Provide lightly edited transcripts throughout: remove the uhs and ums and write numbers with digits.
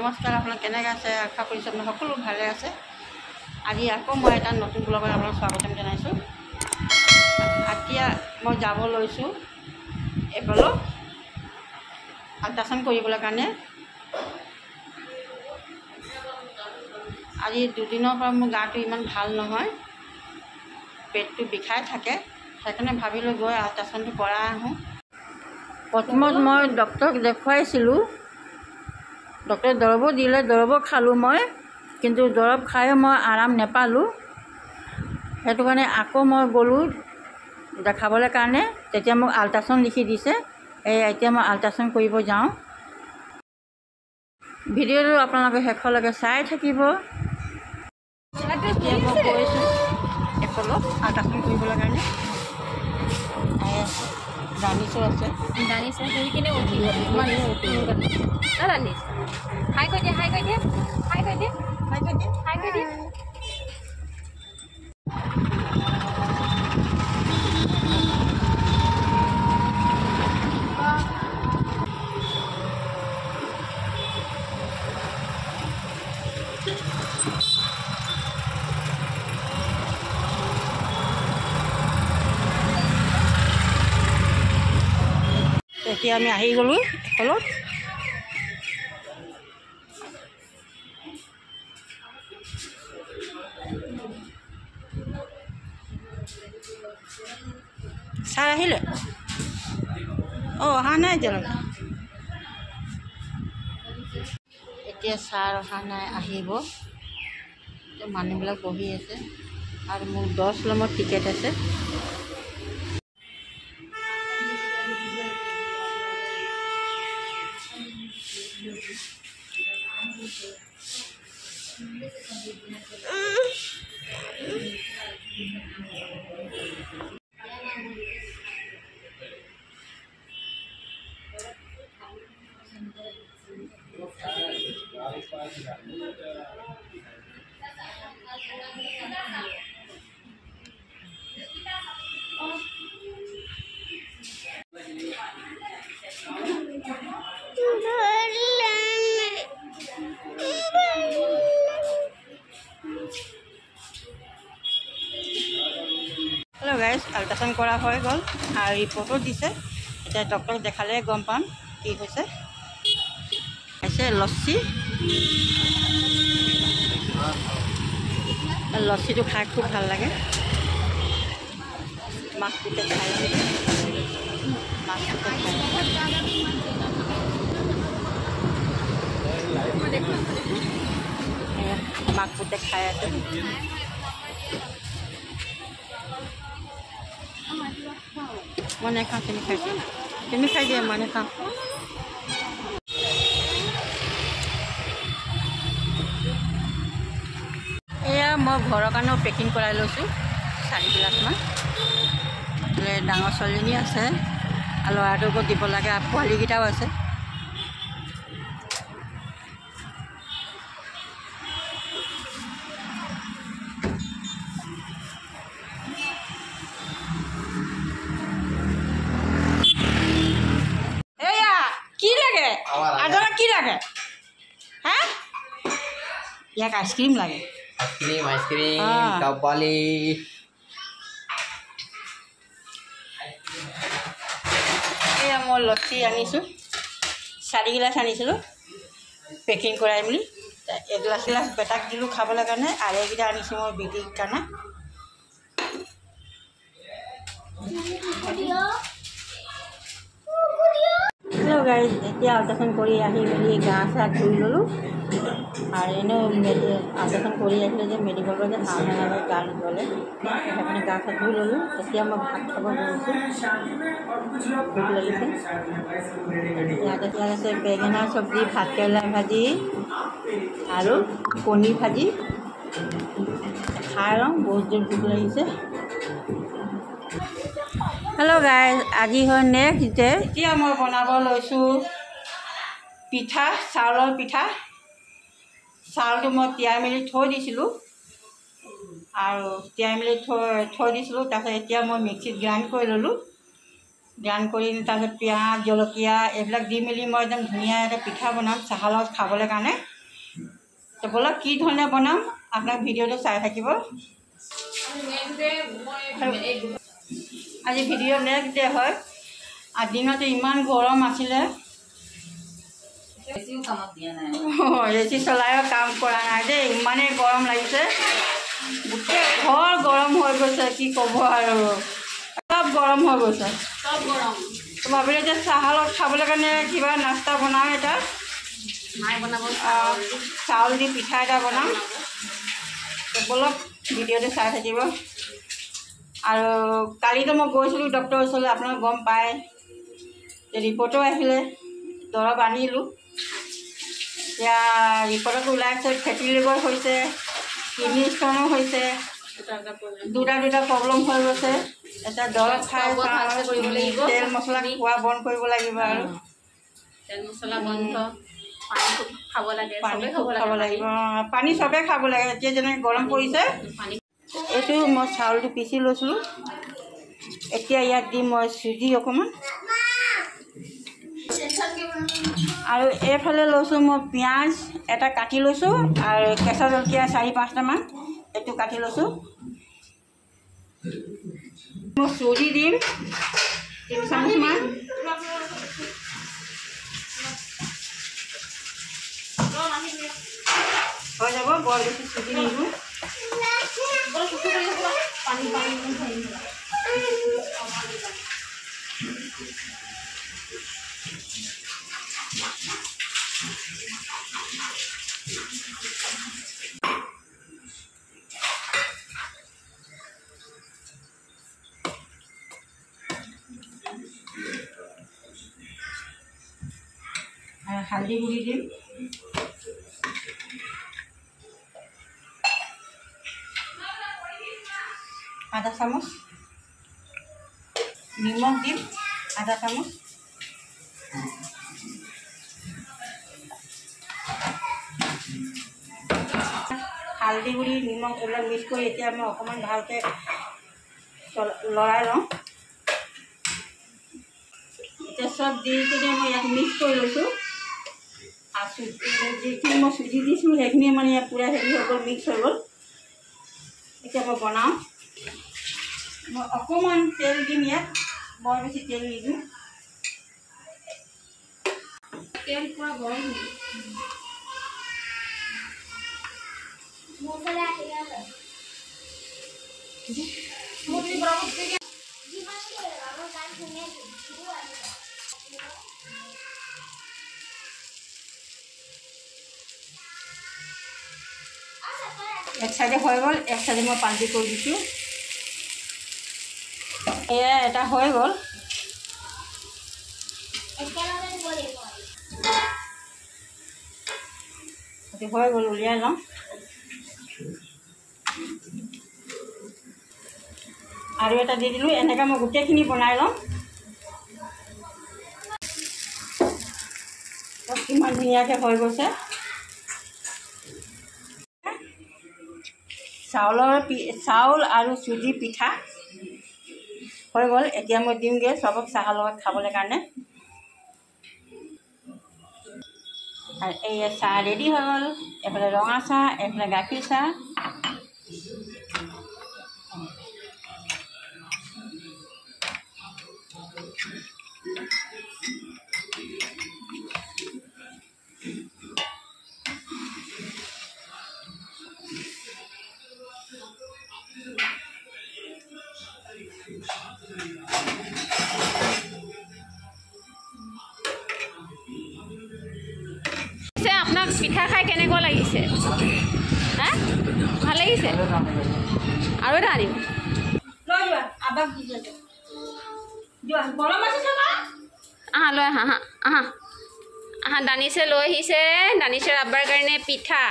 নমস্কাৰ, আপোনাক কেনেকৈ আছে? আশা কৰিছোঁ আপোনাৰ সকলো ভালে আছে। আজি আকৌ মই এটা নতুন ব্লগত আপোনাক স্বাগতম জনাইছোঁ। এতিয়া মই যাব লৈছোঁ এইফালে আল্ট্ৰাচাউণ্ড কৰিবলৈ কাৰণে। আজি দুদিনৰ পৰা মোৰ গাটো ইমান ভাল নহয়, পেটটো বিষাই থাকে, সেইকাৰণে ভাবিলোঁ গৈ আল্ট্ৰাচাউণ্ডটো কৰাই আহোঁ। প্ৰথমত মই ডক্টৰক দেখুৱাইছিলোঁ, ডক্টৰে দৰবো দিলে, দৰবো খালোঁ মই, কিন্তু দৰব খায়ো মই আৰাম নাপালোঁ। সেইটো কাৰণে আকৌ মই গ'লোঁ দেখাবলৈ কাৰণে। তেতিয়া মোক আল্ট্ৰাচাউণ্ড লিখি দিছে। এতিয়া মই আল্ট্ৰাচাউণ্ড কৰিব যাওঁ। ভিডিঅ'টো আপোনালোকে শেষলৈকে চাই থাকিব। এতিয়া মই গৈছোঁ এপলত আল্ট্ৰাচাউণ্ড কৰিবলৈ কাৰণে। দানিছো আছে, দানিছে ধৰি কিনে উঠি দানিছ হাই কৈ দিয়ে, হাই কৈ দিয়ে, হাই কৈ দিয়ে, হাই কৈ দিয়ে, হাই কৈ দিয়ে। এতিয়া আমি আহি গ'লোঁ এপলত। ছাৰ আহিলে? অহা নাই এতিয়ালৈকে। এতিয়া ছাৰ অহা নাই, আহিব। মানুহবিলাক বহি আছে আৰু মোৰ 10 নম্বৰ টিকেট আছে। হেল্ল' গাইজ, আল্ট্ৰাচাউণ্ড কৰা হৈ গ'ল আৰু ৰিপৰ্টো দিছে। এতিয়া ডক্টৰক দেখালে গম পাম কি হৈছে। লচ্ছি, লচ্ছিটো খাই খুব ভাল লাগে। মাছটোতে খাই মাকপুতে খাই আছে। মই নাখাওঁ, তুমি খাইছোঁ, তুমি খাই দিয়া, মই নাখাওঁ। এয়া মই ঘৰৰ কাৰণেও পেকিং কৰাই লৈছোঁ 4 গিলাচমান। ডাঙৰ ছোৱালীজনী আছে আৰু ল'ৰাটোকো দিব লাগে, আৰু পোৱালীকেইটাও আছে। এয়া কি লাগে? আজনক কি লাগে? হা? ইয়াক আইচক্ৰীম লাগে। আইসক্ৰিম কাবালি। এয়া মই লচ্ছি আনিছোঁ, 4 গিলাচ আনিছিলোঁ পেকিং কৰাই বুলি। এগিলাচ বেটাক দিলোঁ খাবলৈ কাৰণে, আৰু এইকেইটা আনিছোঁ মই বিটিৰ কাৰণে। হেল্ল' গাইজ, এতিয়া আল্ট্ৰাচাউণ্ড কৰি আহি মেলি গা চা ধুই ল'লোঁ। আৰু এনেও আল্ট্ৰাচাউণ্ড কৰি আহিলে যে মেডিকেলৰ যে হাঁহ নালাগে গা ধুবলৈ, সেইকাৰণে গা চা ধুই ল'লোঁ। এতিয়া মই ভাত খাব গৈছোঁ, ভোক লাগিছে। ইয়াত আছে বেঙেনা চব্জি, ভাতকেৰেলা ভাজি আৰু কণী ভাজি। খাই লওঁ, বহুত জোৰ ভোক লাগিছে। হেল্ল' গাইজ, আজি হয় নেক্সট ডে। এতিয়া মই বনাব লৈছোঁ পিঠা, চাউলৰ পিঠা। চাউলটো মই তিয়াই মেলি থৈ দিছিলোঁ, আৰু তিয়াই মেলি থৈ দিছিলোঁ। তাৰপিছত এতিয়া মই মিক্সিত গ্ৰাইণ্ড কৰি ল'লোঁ। গ্ৰাইণ্ড কৰি তাৰপিছত পিঁয়াজ, জলকীয়া এইবিলাক দি মেলি মই একদম ধুনীয়াকৈ পিঠা বনাম চাহৰ লগত খাবলৈ কাৰণে। তো বলক কি ধৰণে বনাম আপোনাক ভিডিঅ'টো চাই থাকিব। আজি ভিডিঅ' নেক্সট ডে হয় আৰু দিনতে ইমান গৰম আছিলে, এচি চলায়ো কাম কৰা নাই দেই, ইমানেই গৰম লাগিছে, গোটেই ঘৰ গৰম হৈ গৈছে, কি ক'ব আৰু চব গৰম হৈ গৈছে, চব গৰম। ভাবিলে যে চাহৰ লগত খাবলৈ কাৰণে কিবা নাস্তা বনাওঁ, এটা মায়ে বনাব, চাউল দি পিঠা এটা বনাম। বলক ভিডিঅ'টো চাই থাকিব। আৰু কালিতো মই গৈছিলোঁ ডক্টৰৰ ওচৰলৈ, আপোনালোকে গম পায়, ৰিপৰ্টো আহিলে, দৰৱ আনিলোঁ। এতিয়া ৰিপৰ্টত ওলাইছে ফেটি লিভাৰ হৈছে, কিডনী ষ্টনো হৈছে, দুটা প্ৰব্লেম হৈ গৈছে। এতিয়া দৰৱ খাই তেল মছলা খোৱা বন্ধ কৰিব লাগিব, আৰু তেল মছলা বন্ধ, পানী খাব লাগে, পানী চবেই খাব লাগে। এতিয়া যেনেকৈ গৰম পৰিছে, এইটো মই চাউলটো পিচি লৈছিলোঁ, এতিয়া ইয়াত দিম মই চুজি অকণমান, আৰু এইফালে লৈছোঁ মই পিঁয়াজ এটা কাটি লৈছোঁ, আৰু কেঁচা জলকীয়া 4-5টামান এইটো কাটি লৈছোঁ। মই চুজি দিম 3 চামুচমান, হৈ যাব, বৰ বেছি চুজি নিদিওঁ। হালধি গুড়ি দিম, আধা চামুচ, নিমখ দিম আধা চামুচ, হালধি গুড়ি নিমখ এইবিলাক মিক্স কৰি এতিয়া মই অকণমান ভালকৈ লৰাই লওঁ। এতিয়া চব দি কিনে মই ইয়াত মিক্স কৰি লৈছোঁ, আৰু যিখিনি মই চুজি দিছিলোঁ সেইখিনি মানে ইয়াত পূৰা হেৰি হৈ গ'ল, মিক্স হৈ গ'ল। এতিয়া মই বনাওঁ, মই অকণমান তেল দিম ইয়াত, বৰ বেছি তেল নিদিওঁ, তেল পূৰা গৰম হ'ব। এক চাইডে হৈ গ'ল, এক চাইডে মই পাল্টি কৰি দিছোঁ। এয়া এটা হৈ গ'ল, হৈ গ'ল, উলিয়াই লওঁ। আৰু এটা দি দিলোঁ, এনেকৈ মই গোটেইখিনি বনাই লওঁ। কিমান ধুনীয়াকৈ হৈ গৈছে। চাউল আৰু চুজি পিঠা হৈ গ'ল। এতিয়া মই দিমগৈ চবক চাহৰ লগত খাবলৈ কাৰণে। আৰু এই চাহ ৰেডি হৈ গ'ল, এইফালে ৰঙা চাহ, এইফালে গাখীৰ চাহ। আপোনাক পিঠা খাই কেনেকুৱা লাগিছে? হা, ভাল লাগিছে? আৰু এটা আনিম, আহা লৈ আহা, আহা আহা আহা। দানিছে লৈ আহিছে, দানিছে আব্বাৰ কাৰণে পিঠা।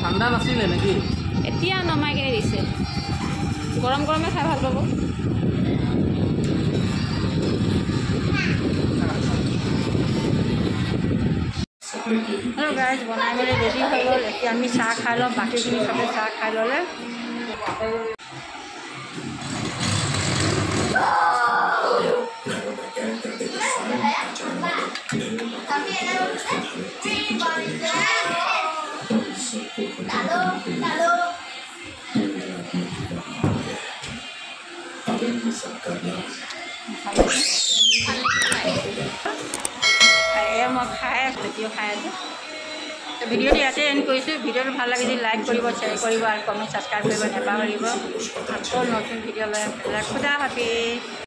ঠাণ্ডা নাছিলে নেকি? এতিয়া নমাই কিনে দিছে, গৰম গৰমে খাই ভাল পাব। হেল্ল' গাইজ, বনাই মেলি ৰেডি হৈ গ'ল। এতিয়া আমি চাহ খাই লওঁ, বাকীখিনি চবে চাহ খাই ল'লে। মই খাই আছোঁ, এতিয়াও খাই আছোঁ। ভিডিঅ'টো ইয়াতে এণ্ড কৰিছোঁ। ভিডিঅ'টো ভাল লাগে যদি লাইক কৰিব, শ্বেয়াৰ কৰিব আৰু কমেণ্ট ছাবস্ক্ৰাইব কৰিব নাপাহৰিব। আকৌ নতুন ভিডিঅ' লৈ খুদা হাফিজ।